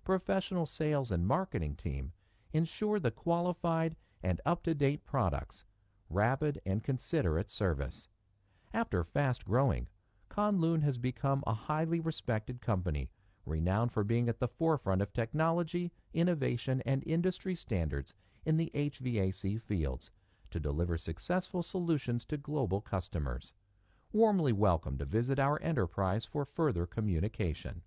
professional sales and marketing team ensure the qualified and up-to-date products, rapid and considerate service. After fast growing, Conloon has become a highly respected company, renowned for being at the forefront of technology, innovation, and industry standards in the HVAC fields to deliver successful solutions to global customers. Warmly welcome to visit our enterprise for further communication.